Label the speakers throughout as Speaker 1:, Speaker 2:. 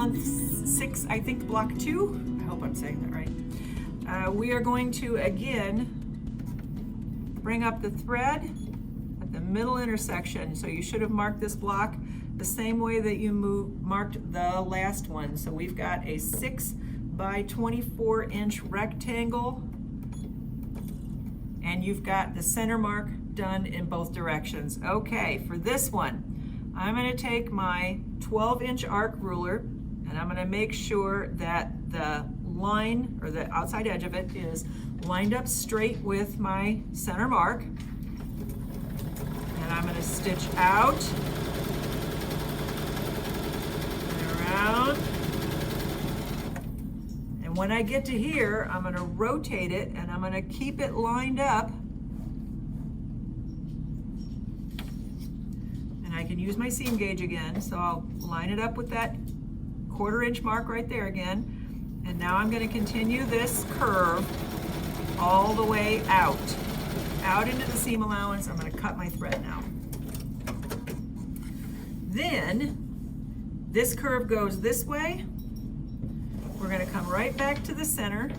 Speaker 1: month 6, I think, block 2. I hope I'm saying that right. We are going to again bring up the thread at the middle intersection. So you should have marked this block the same way that you marked the last one. So we've got a 6 by 24 inch rectangle, and you've got the center mark done in both directions. Okay, for this one, I'm going to take my 12-inch arc ruler, and I'm going to make sure that the line, or the outside edge of it, is lined up straight with my center mark. And I'm going to stitch out and around. And when I get to here, I'm going to rotate it, and I'm going to keep it lined up. I can use my seam gauge again, so I'll line it up with that 1/4 inch mark right there again. And now I'm going to continue this curve all the way out into the seam allowance. I'm going to cut my thread now. Then this curve goes this way. We're going to come right back to the center,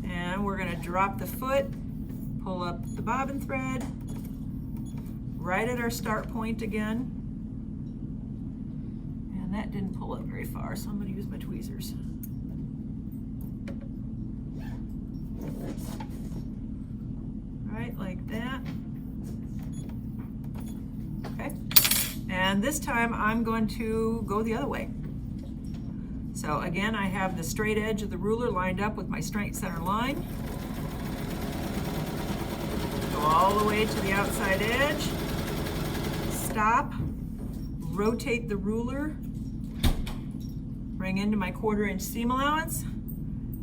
Speaker 1: and we're going to drop the foot, pull up the bobbin thread, right at our start point again. And that didn't pull up very far, so I'm going to use my tweezers. Right, like that. Okay. And this time I'm going to go the other way. So again, I have the straight edge of the ruler lined up with my straight center line. Go all the way to the outside edge. Stop, rotate the ruler, bring into my 1/4 inch seam allowance,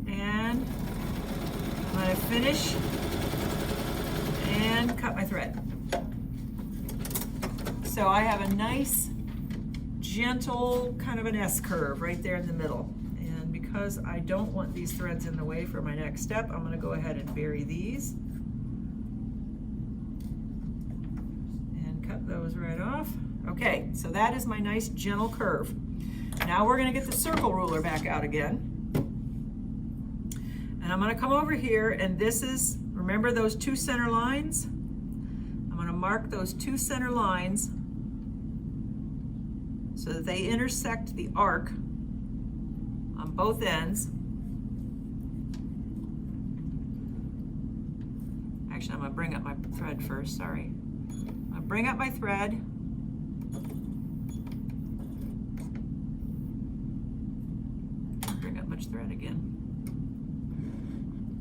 Speaker 1: and I'm going to finish and cut my thread. So I have a nice, gentle, kind of an S curve right there in the middle. And because I don't want these threads in the way for my next step, I'm going to go ahead and bury these. Cut those right off. Okay, so that is my nice gentle curve. Now we're going to get the circle ruler back out again. And I'm going to come over here, and this is, remember those 2 center lines? I'm going to mark those 2 center lines so that they intersect the arc on both ends. Actually, I'm going to bring up my thread first, sorry. Bring up my thread. Bring up much thread again.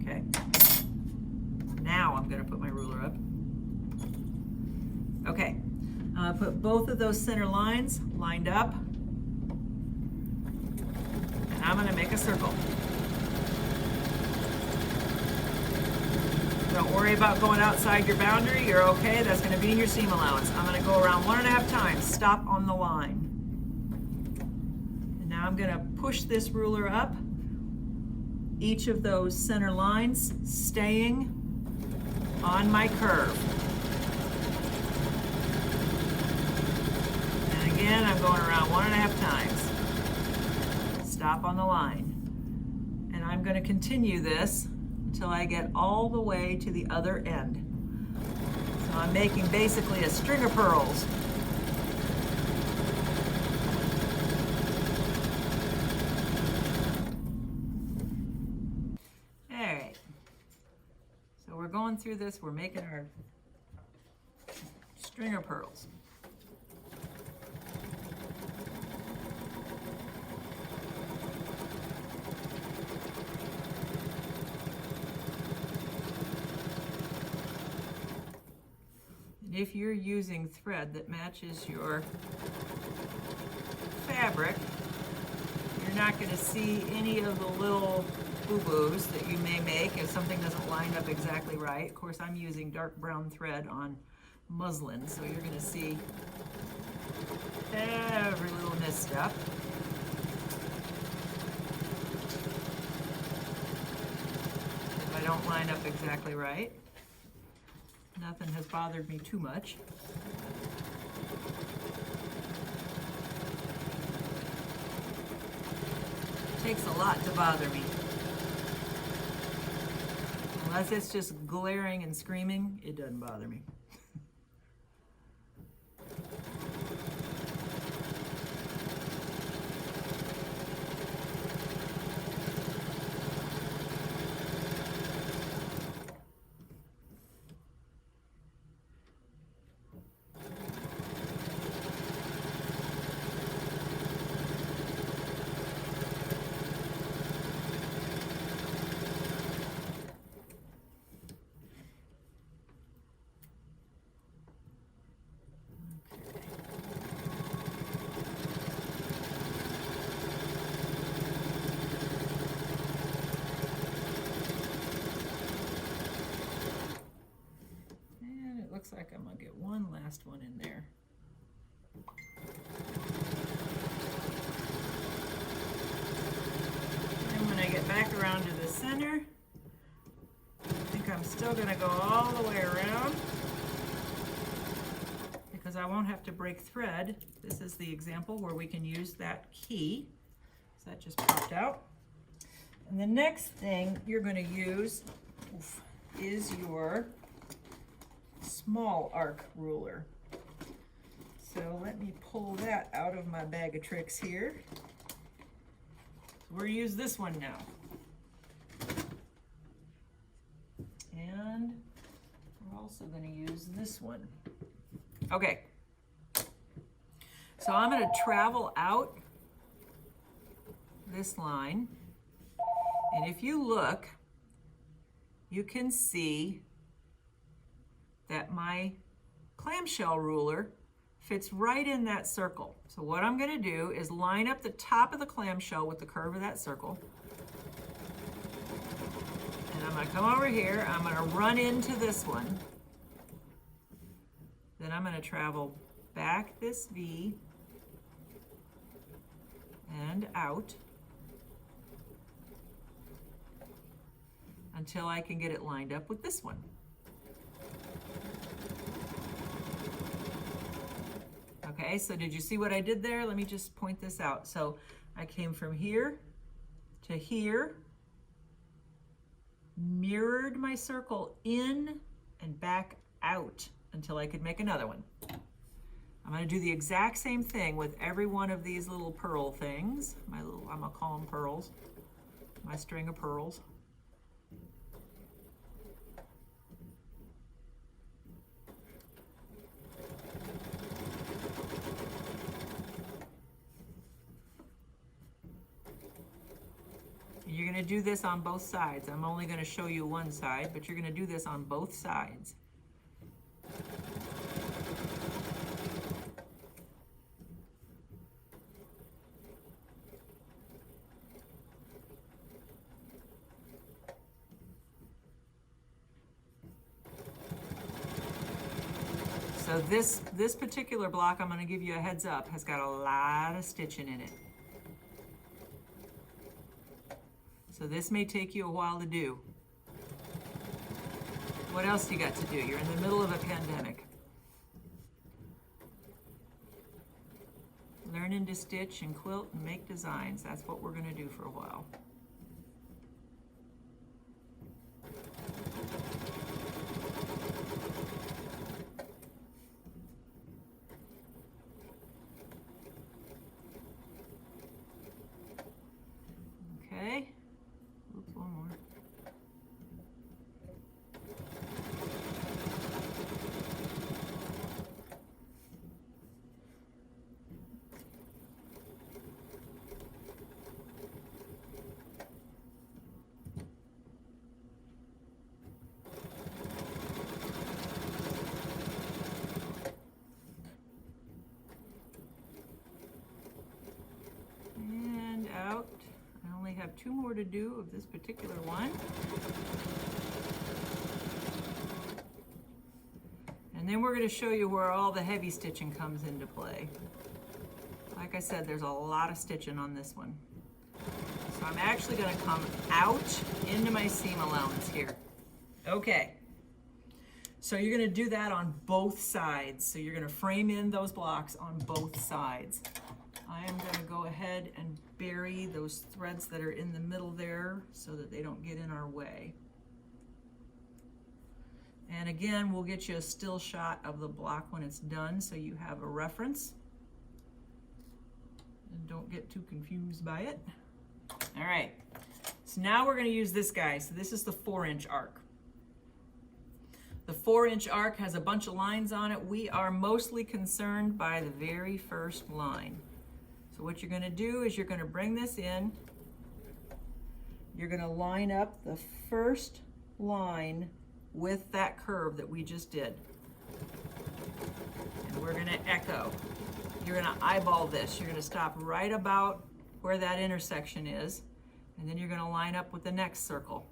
Speaker 1: Okay. Now I'm going to put my ruler up. Okay. Put both of those center lines lined up. And I'm going to make a circle. Don't worry about going outside your boundary. You're okay. That's going to be in your seam allowance. I'm going to go around 1.5 times. Stop on the line. And now I'm going to push this ruler up. Each of those center lines staying on my curve. And again, I'm going around 1.5 times. Stop on the line. And I'm going to continue this until I get all the way to the other end. So I'm making basically a string of pearls. All right. So we're going through this, we're making our string of pearls. If you're using thread that matches your fabric, you're not going to see any of the little boo-boos that you may make if something doesn't line up exactly right. Of course, I'm using dark brown thread on muslin, so you're going to see every little misstep. If I don't line up exactly right. Nothing has bothered me too much. takes a lot to bother me. Unless it's just glaring and screaming, it doesn't bother me. Looks like I'm gonna get one last one in there. And when I get back around to the center, I think I'm still gonna go all the way around because I won't have to break thread. This is the example where we can use that key. So that just popped out. And the next thing you're gonna use is your small arc ruler. So let me pull that out of my bag of tricks here. So we'll use this one now. And we're also going to use this one. Okay. So I'm going to travel out this line. And if you look, you can see that my clamshell ruler fits right in that circle. So what I'm going to do is line up the top of the clamshell with the curve of that circle. And I'm going to come over here, I'm going to run into this one. Then I'm going to travel back this V and out until I can get it lined up with this one. Okay, so did you see what I did there? Let me just point this out. So I came from here to here, mirrored my circle in and back out until I could make another one. I'm going to do the exact same thing with every one of these little pearl things. I'm going to call them pearls, my string of pearls. You're going to do this on both sides. I'm only going to show you one side, but you're going to do this on both sides. So this particular block, I'm going to give you a heads up, has got a lot of stitching in it. So this may take you a while to do. What else you got to do? You're in the middle of a pandemic. Learning to stitch and quilt and make designs. That's what we're going to do for a while. Okay. Oops, one more. And out. I only have two more to do of this particular one. And then we're going to show you where all the heavy stitching comes into play. Like I said, there's a lot of stitching on this one. So I'm actually going to come out into my seam allowance here. Okay. So you're going to do that on both sides. So you're going to frame in those blocks on both sides. I am going to go ahead and bury those threads that are in the middle there so that they don't get in our way. And again, we'll get you a still shot of the block when it's done so you have a reference. And don't get too confused by it. All right, so now we're going to use this guy. So this is the 4-inch arc. The 4-inch arc has a bunch of lines on it. We are mostly concerned by the very first line. So what you're going to do is you're going to bring this in. You're going to line up the first line with that curve that we just did. And we're going to echo. You're going to eyeball this. You're going to stop right about where that intersection is, and then you're going to line up with the next circle.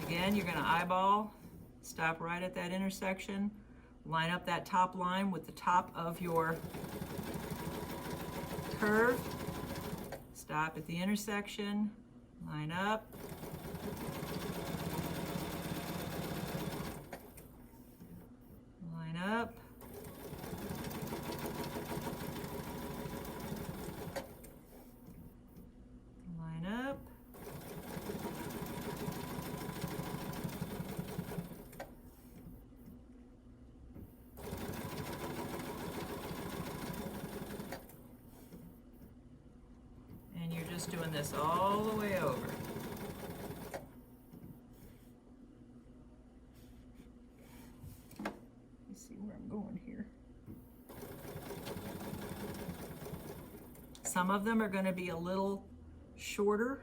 Speaker 1: Again, you're going to eyeball, stop right at that intersection, line up that top line with the top of your curve, stop at the intersection, line up, line up, line up, and you're just doing this all the way over. Let's see where I'm going here. Some of them are going to be a little shorter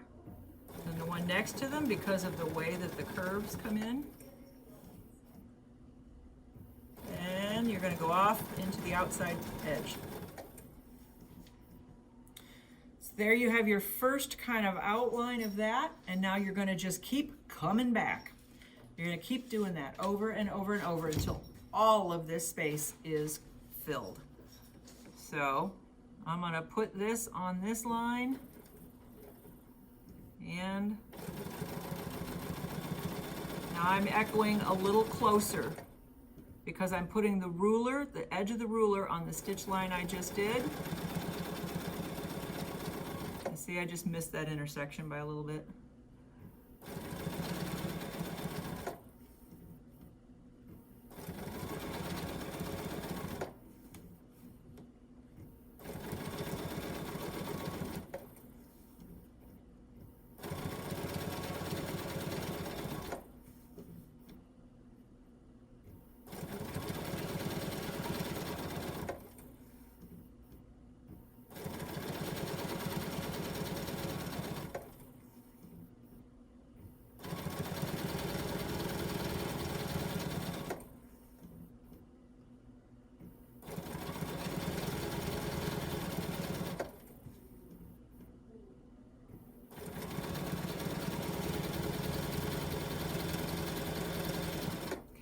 Speaker 1: than the one next to them because of the way that the curves come in. And you're going to go off into the outside edge. So there you have your first kind of outline of that, and now you're going to just keep coming back. You're going to keep doing that over and over and over until all of this space is filled. So I'm going to put this on this line, and now I'm echoing a little closer because I'm putting the ruler, the edge of the ruler, on the stitch line I just did. You see, I just missed that intersection by a little bit.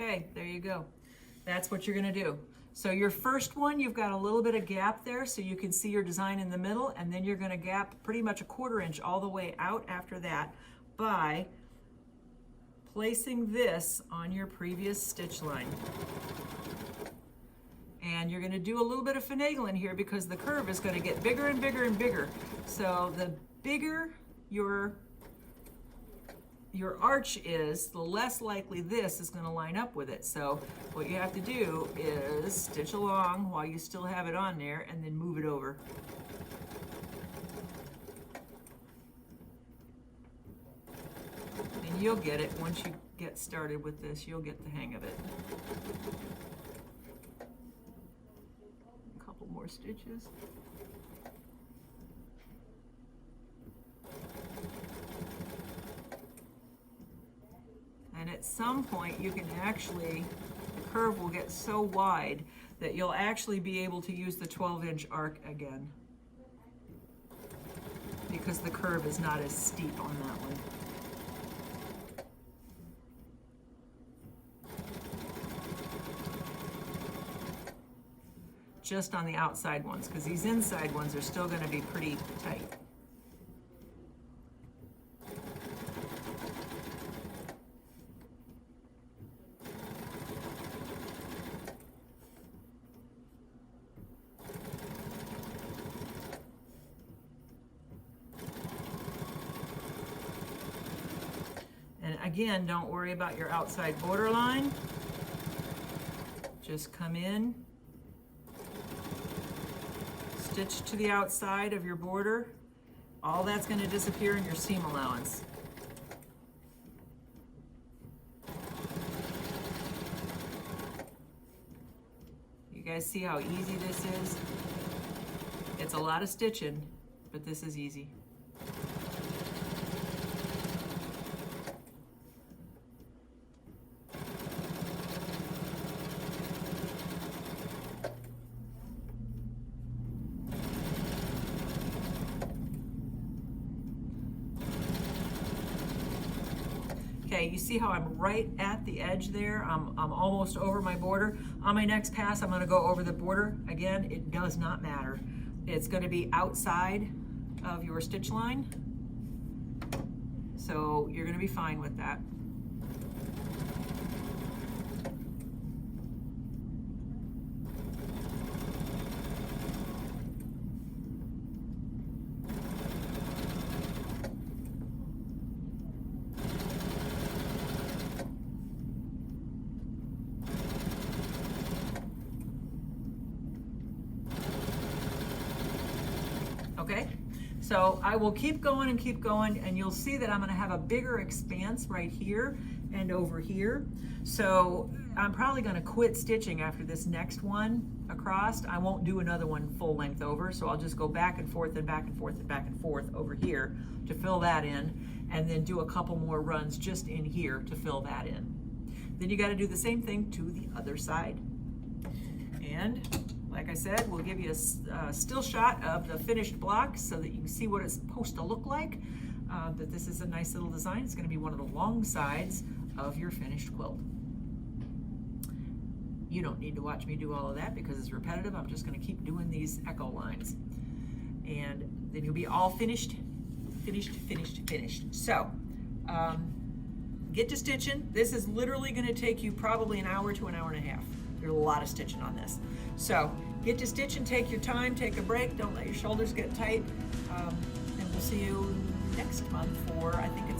Speaker 1: Okay, there you go. That's what you're gonna do. So your first one, you've got a little bit of gap there so you can see your design in the middle, and then you're gonna gap pretty much a 1/4 inch all the way out after that by placing this on your previous stitch line. And you're gonna do a little bit of finagling here because the curve is gonna get bigger and bigger and bigger. So the bigger your arch is, the less likely this is going to line up with it. So what you have to do is stitch along while you still have it on there and then move it over. And you'll get it once you get started with this. You'll get the hang of it. A couple more stitches. And at some point you can actually, the curve will get so wide that you'll actually be able to use the 12-inch arc again because the curve is not as steep on that one. Just on the outside ones, because these inside ones are still going to be pretty tight. again, don't worry about your outside border line. Just come in, stitch to the outside of your border. All that's going to disappear in your seam allowance. You guys see how easy this is? It's a lot of stitching, but this is easy. Okay, you see how I'm right at the edge there? I'm almost over my border. On my next pass, I'm gonna go over the border. Again, it does not matter. It's gonna be outside of your stitch line. So you're gonna be fine with that. Okay, so I will keep going and you'll see that I'm gonna have a bigger expanse right here and over here. So I'm probably gonna quit stitching after this next one across. I won't do another one full length over, so I'll just go back and forth and back and forth and back and forth over here to fill that in, and then do a couple more runs just in here to fill that in. Then you gotta do the same thing to the other side. And like I said, we'll give you a still shot of the finished block so that you can see what it's supposed to look like. That this is a nice little design. It's going to be one of the long sides of your finished quilt. You don't need to watch me do all of that because it's repetitive. I'm just going to keep doing these echo lines. And then you'll be all finished. So, get to stitching. This is literally going to take you probably an hour to an hour and a half. There's a lot of stitching on this. So get to stitching, take your time, take a break, don't let your shoulders get tight, and we'll see you next month for, I think it's